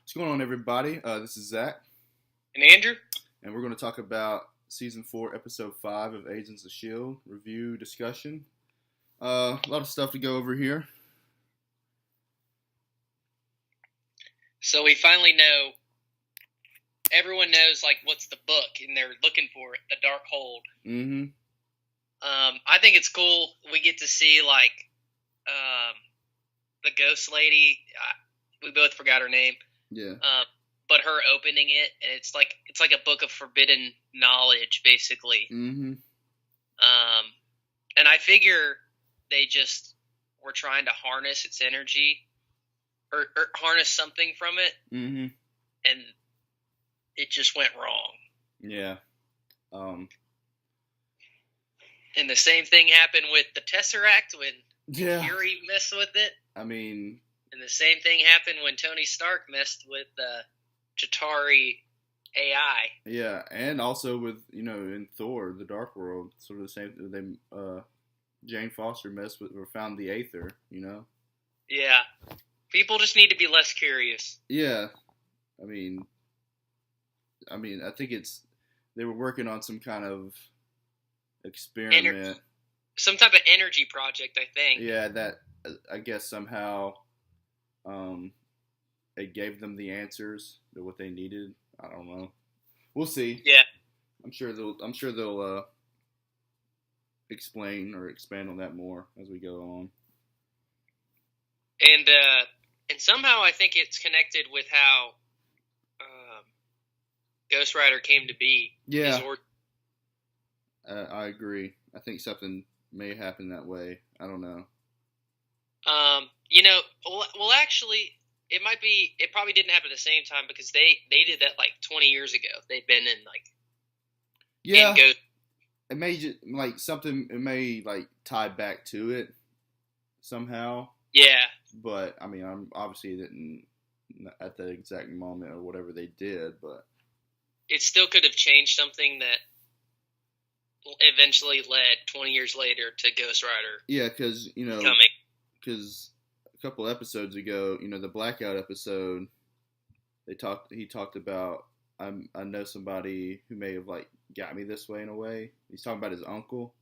What's going on, everybody? This is Zach, And Andrew? and we're going to talk about Season 4, Episode 5 of Agents of S.H.I.E.L.D. review discussion. A lot of stuff to go over here. So we finally know, everyone knows, what's the book, and they're looking for it, The Dark Hold. Mm-hmm. I think it's cool. We get to see, the ghost lady. We both forgot her name. Yeah. But her opening it, and it's like a book of forbidden knowledge, basically. Mm-hmm. And I figure they just were trying to harness its energy, or harness something from it, Mm-hmm. and it just went wrong. Yeah. And the same thing happened with the Tesseract when Yeah. Fury messed with it. I mean, And the same thing happened when Tony Stark messed with the Chitauri AI. yeah, and also with, in Thor, The Dark World, sort of the same. Jane Foster messed with or found the Aether, Yeah. People just need to be less curious. Yeah. I mean, I think they were working on some kind of experiment. Some type of energy project, I think. Yeah, that I guess somehow it gave them the answers to what they needed. I don't know. We'll see. Yeah. I'm sure they'll explain or expand on that more as we go on. And somehow I think it's connected with how Ghost Rider came to be. Yeah. I agree. I think something may happen that way. I don't know. Well, actually, it probably didn't happen at the same time because they did that 20 years ago. They've been in Yeah. in Ghost. It may just something. It may tie back to it somehow. Yeah. But I'm obviously didn't at the exact moment or whatever they did, but it still could have changed something that eventually led 20 years later to Ghost Rider. Yeah, because coming. Because a couple episodes ago, the Blackout episode, he talked about I know somebody who may have got me this way in a way. He's talking about his uncle,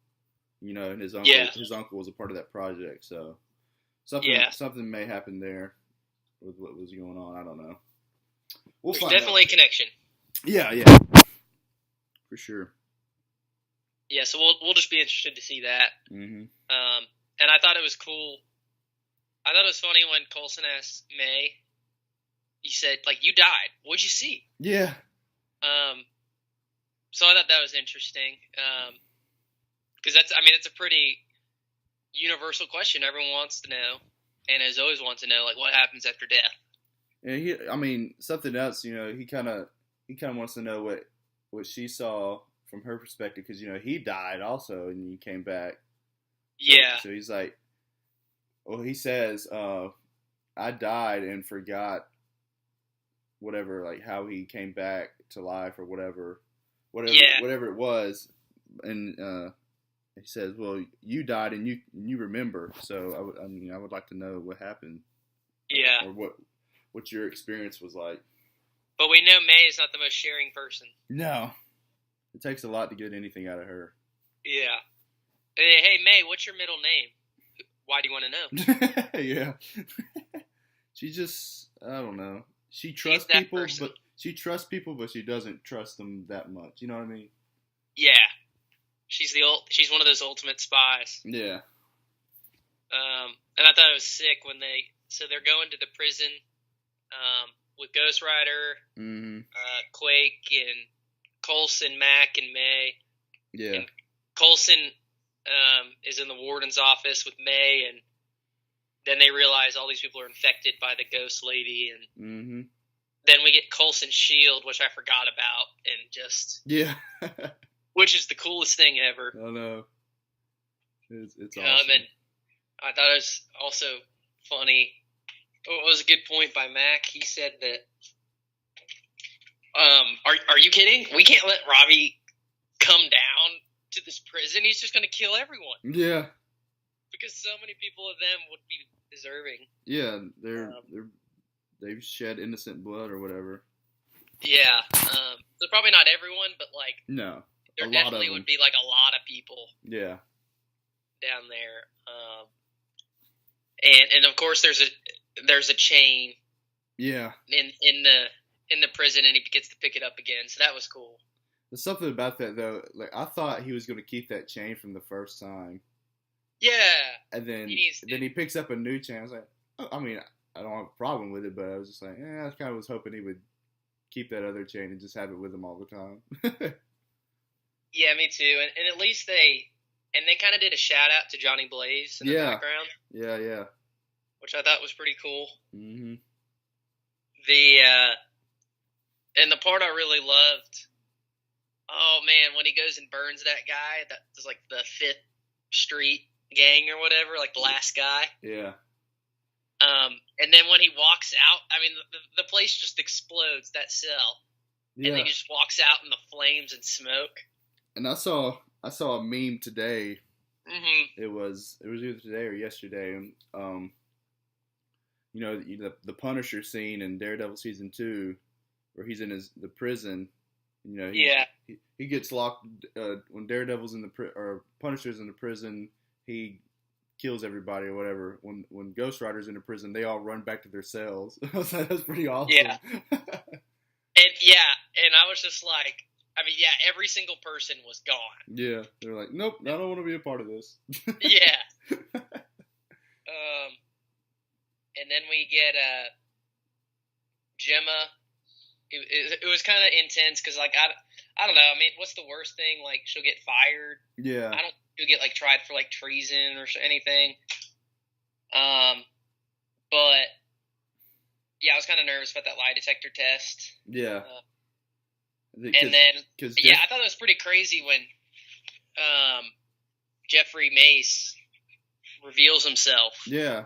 and his uncle was a part of that project, so something may happen there with what was going on. I don't know. There's definitely a connection. Yeah, for sure. Yeah, so we'll just be interested to see that. Mm-hmm. And I thought it was cool. I thought it was funny when Coulson asked May. He said, "You died. What'd you see?" Yeah. So I thought that was interesting. Because it's a pretty universal question. Everyone wants to know, and has always wanted to know, what happens after death. And something else. He kind of wants to know what she saw from her perspective, because he died also and he came back. So he's like, well, he says, I died and forgot whatever, how he came back to life or whatever it was, and he says, well, you died and you remember, so I would like to know what happened. Yeah. Or what your experience was like. But we know May is not the most sharing person. No. It takes a lot to get anything out of her. Yeah. Hey, May, what's your middle name? Why do you want to know? Yeah. She just, I don't know. She trusts people, but she doesn't trust them that much. You know what I mean? Yeah. She's one of those ultimate spies. Yeah. And I thought it was sick when they're going to the prison, with Ghost Rider, mm-hmm. Quake, and Coulson, Mac, and May. Yeah. And Coulson is in the warden's office with May, and then they realize all these people are infected by the ghost lady, and mm-hmm. then we get Coulson's shield, which I forgot about, and just which is the coolest thing ever. I know. It's awesome. And I thought it was also funny. It was a good point by Mac. He said that, are you kidding? We can't let Robbie come down to this prison. He's just going to kill everyone. Yeah. Because so many people of them would be deserving. Yeah, they're they've shed innocent blood or whatever. Yeah. So probably not everyone, but like no, there definitely would be like a lot of people. Yeah. Down there, and of course there's a chain. Yeah. In the prison, and he gets to pick it up again. So that was cool. There's something about that though. Like I thought he was going to keep that chain from the first time. Yeah. And then he picks up a new chain. I was like, oh, I mean, I don't have a problem with it, but I was just like, I kind of was hoping he would keep that other chain and just have it with him all the time. Yeah, me too. And at least they kind of did a shout out to Johnny Blaze in the background. Yeah. Which I thought was pretty cool. Mm-hmm. And the part I really loved, oh man, when he goes and burns that guy, that was like the 5th Street gang or whatever, like the last guy. Yeah. And then when he walks out, I mean, the place just explodes, that cell. Yeah. And then he just walks out in the flames and smoke. And I saw a meme today. Mm-hmm. It was either today or yesterday. The Punisher scene in Daredevil season 2, where he's in the prison. He gets locked when Daredevil's in or Punisher's in the prison. He kills everybody or whatever. When Ghost Rider's in the prison, they all run back to their cells. That's pretty awesome. Yeah. And I was just like, I mean, yeah, every single person was gone. Yeah, they're like, nope, I don't want to be a part of this. Yeah. And then we get Gemma. It was kind of intense because, like, I don't know. I mean, what's the worst thing? Like, she'll get fired. Yeah. I don't think she'll get, like, tried for, like, treason or anything. But, yeah, I was kind of nervous about that lie detector test. Yeah. I thought it was pretty crazy when Jeffrey Mace reveals himself. Yeah.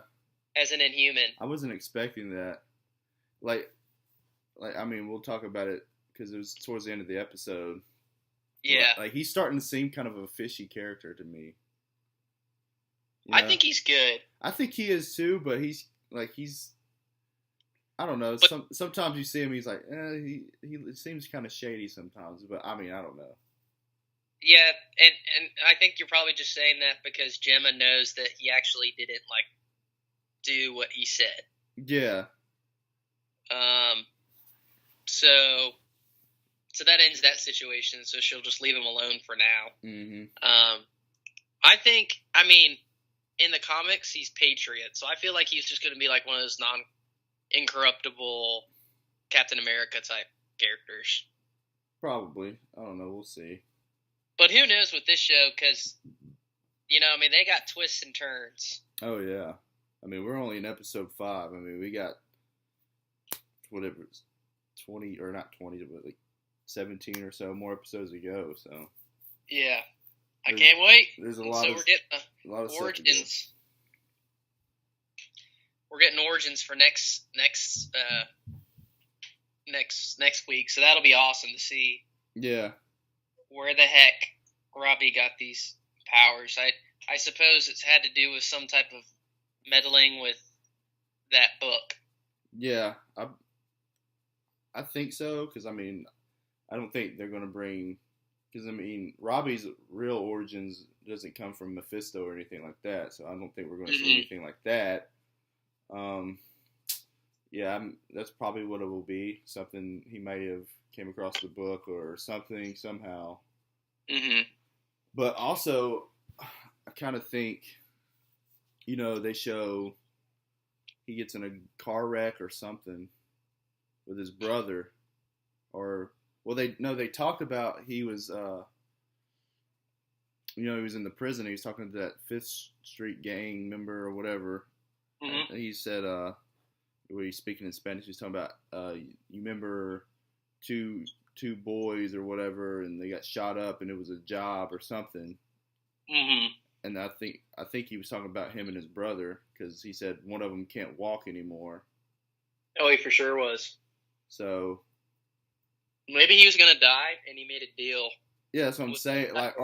As an Inhuman. I wasn't expecting that. Like, I mean, we'll talk about it because it was towards the end of the episode. Yeah. But, like, he's starting to seem kind of a fishy character to me. I think he's good. I think he is too, but he's I don't know. Sometimes you see him, he's like, he seems kind of shady sometimes. But I mean, I don't know. Yeah, and I think you're probably just saying that because Gemma knows that he actually didn't like do what he said. Yeah. So that ends that situation. So she'll just leave him alone for now. Mm-hmm. I think, I mean, in the comics, he's Patriot, so I feel like he's just going to be like one of those incorruptible Captain America type characters. Probably. I don't know. We'll see. But who knows with this show? Because, I mean, they got twists and turns. Oh yeah. I mean, we're only in episode 5. I mean, we got whatever, 20 or not 20, but like 17 or so more episodes to go. So yeah, I can't wait. There's a lot. So we're getting origins. We're getting origins for next week. So that'll be awesome to see. Yeah. Where the heck Robbie got these powers? I suppose it's had to do with some type of meddling with that book. Yeah, I think so, because I mean, I don't think they're going to bring, because I mean, Robbie's real origins doesn't come from Mephisto or anything like that, so I don't think we're going to see anything like that. That's probably what it will be. Something he may have came across the book or something somehow. Mm-hmm. But also, I kind of think, they show he gets in a car wreck or something with his brother, they talked about he was, he was in the prison. He was talking to that 5th Street gang member or whatever. Mm-hmm. He said, when he's speaking in Spanish, he's talking about, you remember two boys or whatever, and they got shot up, and it was a job or something. Mm-hmm. And I think he was talking about him and his brother, because he said one of them can't walk anymore. Oh, he for sure was. So maybe he was gonna die, and he made a deal. Yeah, that's what I'm saying. Like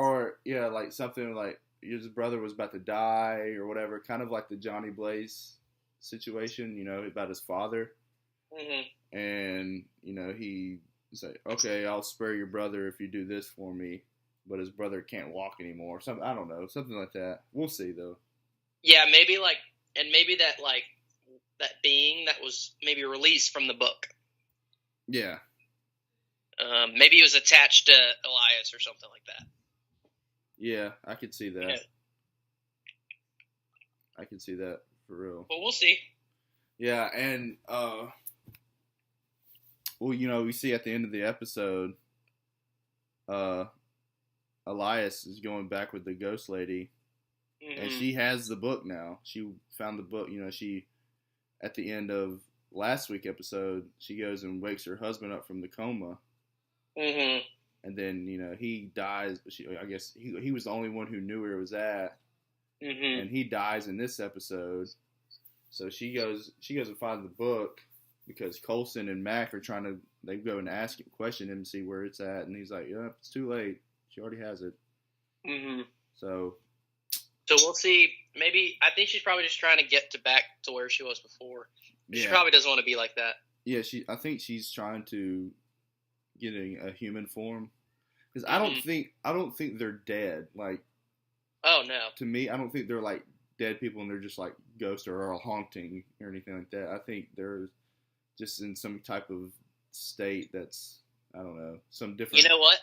something like his brother was about to die or whatever, kind of like the Johnny Blaze situation, about his father. Mm-hmm. And he's like, okay, I'll spare your brother if you do this for me, but his brother can't walk anymore. Something, I don't know, something like that. We'll see though. Yeah, maybe maybe that being that was maybe released from the book. Yeah. Maybe he was attached to Elias or something like that. Yeah, I could see that. Yeah. I could see that for real. But we'll see. Yeah, and we see at the end of the episode, Elias is going back with the ghost lady, and she has the book now. She found the book. She at the end of last week's episode, she goes and wakes her husband up from the coma. Mm-hmm. And then he dies. I guess he was the only one who knew where it was at. Mm-hmm. And he dies in this episode. So she goes and finds the book because Coulson and Mac are they go and question him to see where it's at, and he's like, yeah, it's too late. She already has it. Mm-hmm. So we'll see. Maybe I think she's probably just trying to get back to where she was before. Yeah. She probably doesn't want to be like that. Yeah, I think she's trying to get a human form because I don't think they're dead. Like, oh no, to me, I don't think they're like dead people and they're just like ghosts or haunting or anything like that. I think they're just in some type of state that's, I don't know, some different. You know what?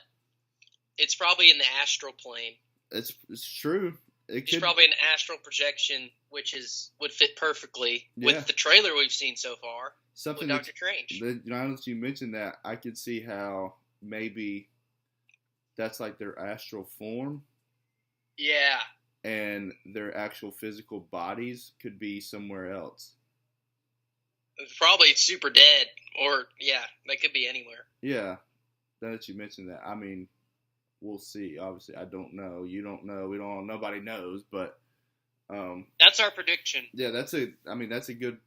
It's probably in the astral plane. It's true. It's probably an astral projection, which would fit perfectly with the trailer we've seen so far. Something with Doctor Strange. Now that you mentioned that, I could see how maybe that's like their astral form. Yeah. And their actual physical bodies could be somewhere else. Probably super dead, or they could be anywhere. Yeah. Now that you mentioned that, I mean, we'll see. Obviously, I don't know. You don't know. We don't. Nobody knows. But that's our prediction. Yeah, that's a good.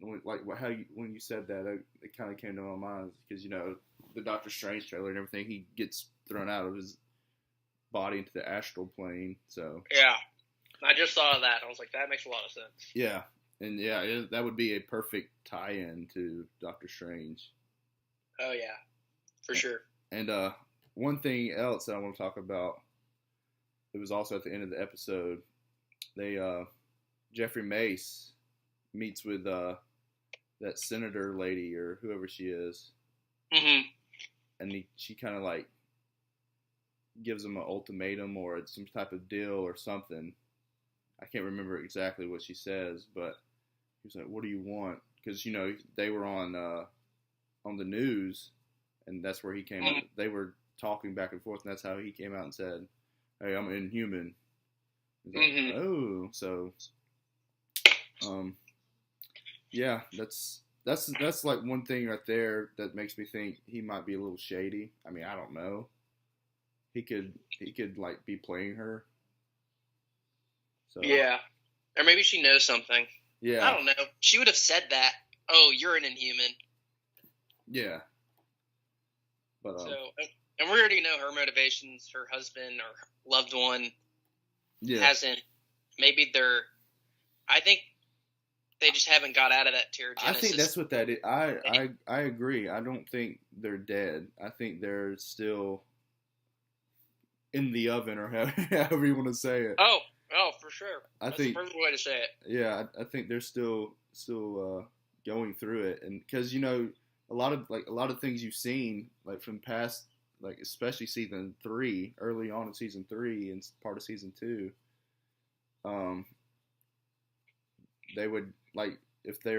Like when you said that, it kind of came to my mind because the Doctor Strange trailer and everything, he gets thrown out of his body into the astral plane. So yeah, I just thought of that. I was like, that makes a lot of sense. Yeah, and that would be a perfect tie-in to Doctor Strange. Oh yeah, for sure. And one thing else that I want to talk about, it was also at the end of the episode, they Jeffrey Mace meets with that senator lady or whoever she is. Mm-hmm. And she kind of like gives him an ultimatum or some type of deal or something. I can't remember exactly what she says, but he's like, what do you want? Because, they were on the news, and that's where he came out. They were talking back and forth, and that's how he came out and said, hey, I'm Inhuman. He's like, oh, so, yeah, that's like one thing right there that makes me think he might be a little shady. I mean, I don't know. He could like be playing her. So yeah, or maybe she knows something. Yeah, I don't know. She would have said that. Oh, you're an Inhuman. Yeah. But and we already know her motivations. Her husband or loved one hasn't. Maybe I think they just haven't got out of that pterogenesis. I think that's what that is. I agree. I don't think they're dead. I think they're still in the oven, or however you want to say it. Oh, for sure. That's the perfect way to say it. Yeah, I think they're still going through it, and because a lot of things you've seen like from past, like especially season 3, early on in season 3 and part of season 2, they would like if they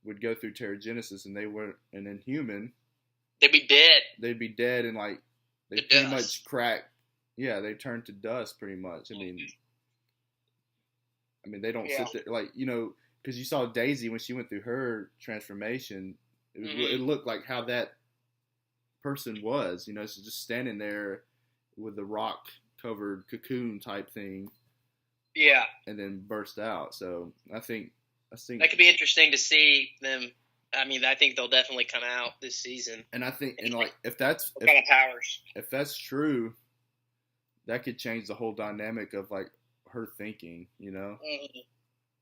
would go through pterogenesis and they weren't an Inhuman, they'd be dead. They'd be dead and like they pretty much crack. Yeah, they turn to dust pretty much. I mean, they don't sit there like because you saw Daisy when she went through her transformation. It looked like how that person was. She's just standing there with the rock covered cocoon type thing. Yeah, and then burst out. So I think that could be interesting to see them. I mean, I think they'll definitely come out this season. And I think, and like, if kind of powers, if that's true, that could change the whole dynamic of like her thinking, and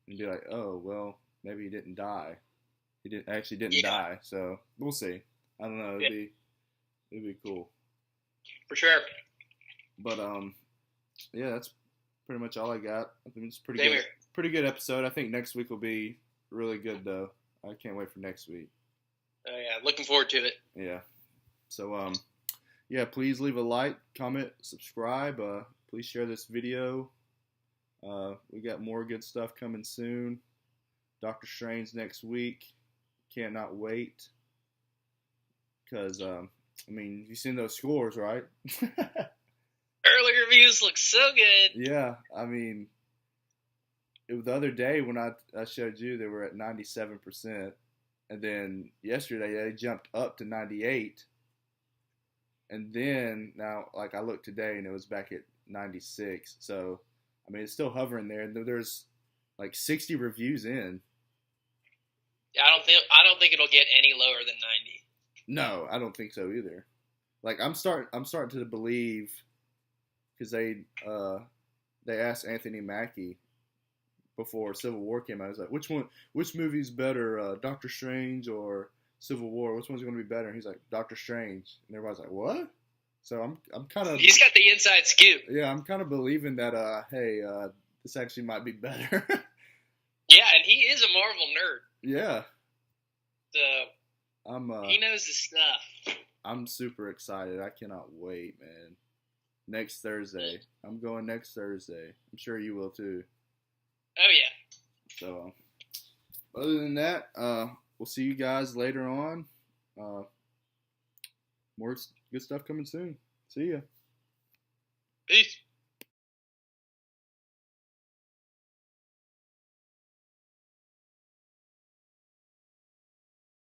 be like, oh well, maybe he didn't die. he didn't die. So we'll see. I don't know. It'd be cool for sure. But yeah, that's pretty much all I got. I think it's pretty good episode. I think next week will be really good though. I can't wait for next week. Oh yeah, looking forward to it. Yeah. So yeah, please leave a like, comment, subscribe. Please share this video. We got more good stuff coming soon. Doctor Strange next week. Cannot wait. Because I mean, you've seen those scores, right? Early reviews look so good. Yeah, I mean, the other day when I showed you, they were at 97%, and then yesterday they jumped up to 98, and then now, like, I looked today and it was back at 96. So, I mean, it's still hovering there. And there's like 60 reviews in. Yeah, I don't think it'll get any lower than 90. No, I don't think so either. Like, I'm starting to believe. Because they asked Anthony Mackie before Civil War came out. I was like, which movie's better, Doctor Strange or Civil War? Which one's going to be better? And he's like, Doctor Strange. And everybody's like, what? So I'm kind of. He's got the inside scoop. Yeah, I'm kind of believing that. Hey, this actually might be better. Yeah, and he is a Marvel nerd. Yeah. So. He knows his stuff. I'm super excited. I cannot wait, man. Next Thursday. I'm going next Thursday. I'm sure you will too. Oh, yeah. So, other than that, we'll see you guys later on. More good stuff coming soon. See ya. Peace.